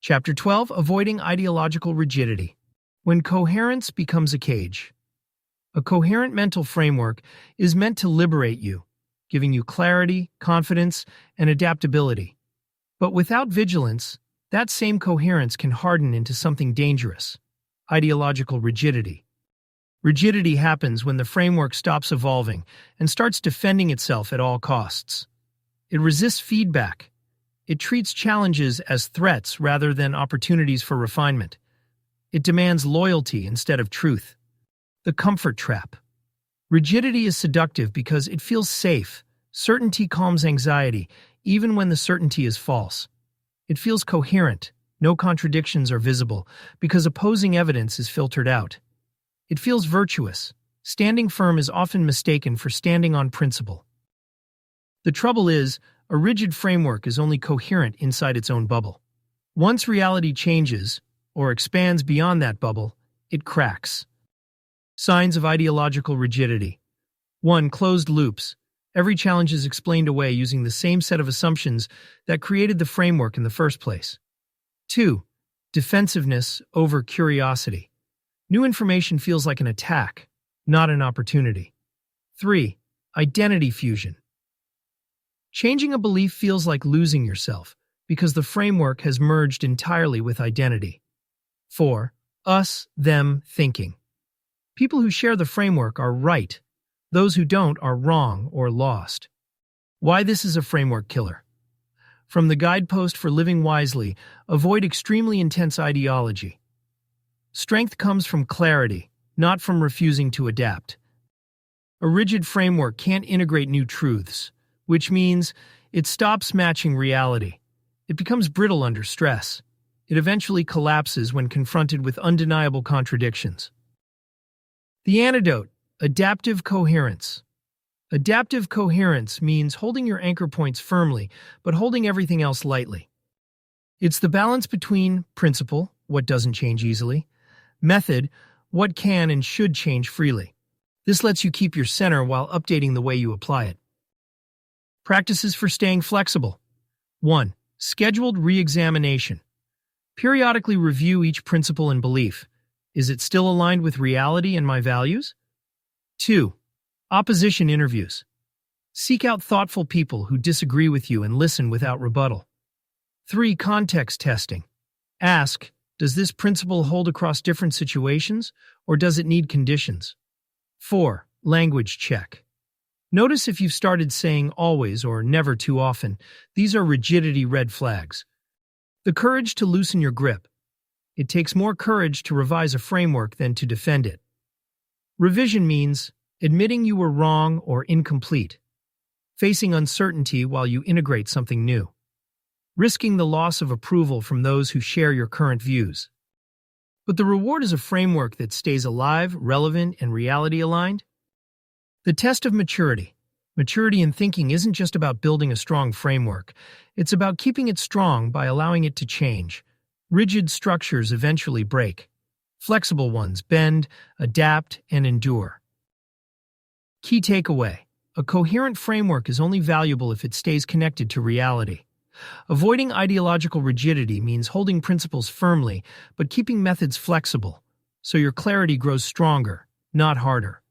Chapter 12, Avoiding Ideological Rigidity. When coherence becomes a cage. A coherent mental framework is meant to liberate you, giving you clarity, confidence, and adaptability. But without vigilance, that same coherence can harden into something dangerous: ideological rigidity. Rigidity happens when the framework stops evolving and starts defending itself at all costs. It resists feedback. It treats challenges as threats rather than opportunities for refinement. It demands loyalty instead of truth. The comfort trap. Rigidity is seductive because it feels safe. Certainty calms anxiety, even when the certainty is false. It feels coherent. No contradictions are visible because opposing evidence is filtered out. It feels virtuous. Standing firm is often mistaken for standing on principle. The trouble is, a rigid framework is only coherent inside its own bubble. Once reality changes, or expands beyond that bubble, it cracks. Signs of ideological rigidity. 1. Closed loops. Every challenge is explained away using the same set of assumptions that created the framework in the first place. 2. Defensiveness over curiosity. New information feels like an attack, not an opportunity. 3. Identity fusion. Changing a belief feels like losing yourself because the framework has merged entirely with identity. 4. Us-them thinking. People who share the framework are right. Those who don't are wrong or lost. Why this is a framework killer. From the guidepost for living wisely, avoid extremely intense ideology. Strength comes from clarity, not from refusing to adapt. A rigid framework can't integrate new truths, which means it stops matching reality. It becomes brittle under stress. It eventually collapses when confronted with undeniable contradictions. The antidote: adaptive coherence. Adaptive coherence means holding your anchor points firmly, but holding everything else lightly. It's the balance between principle, what doesn't change easily, method, what can and should change freely. This lets you keep your center while updating the way you apply it. Practices for staying flexible. 1. Scheduled re-examination. Periodically review each principle and belief. Is it still aligned with reality and my values? 2. Opposition interviews. Seek out thoughtful people who disagree with you and listen without rebuttal. 3. Context testing. Ask, does this principle hold across different situations, or does it need conditions? 4. Language check. Notice if you've started saying always or never too often. These are rigidity red flags. The courage to loosen your grip. It takes more courage to revise a framework than to defend it. Revision means admitting you were wrong or incomplete. Facing uncertainty while you integrate something new. Risking the loss of approval from those who share your current views. But the reward is a framework that stays alive, relevant, and reality-aligned. The test of maturity. Maturity in thinking isn't just about building a strong framework. It's about keeping it strong by allowing it to change. Rigid structures eventually break. Flexible ones bend, adapt, and endure. Key takeaway. A coherent framework is only valuable if it stays connected to reality. Avoiding ideological rigidity means holding principles firmly, but keeping methods flexible, so your clarity grows stronger, not harder.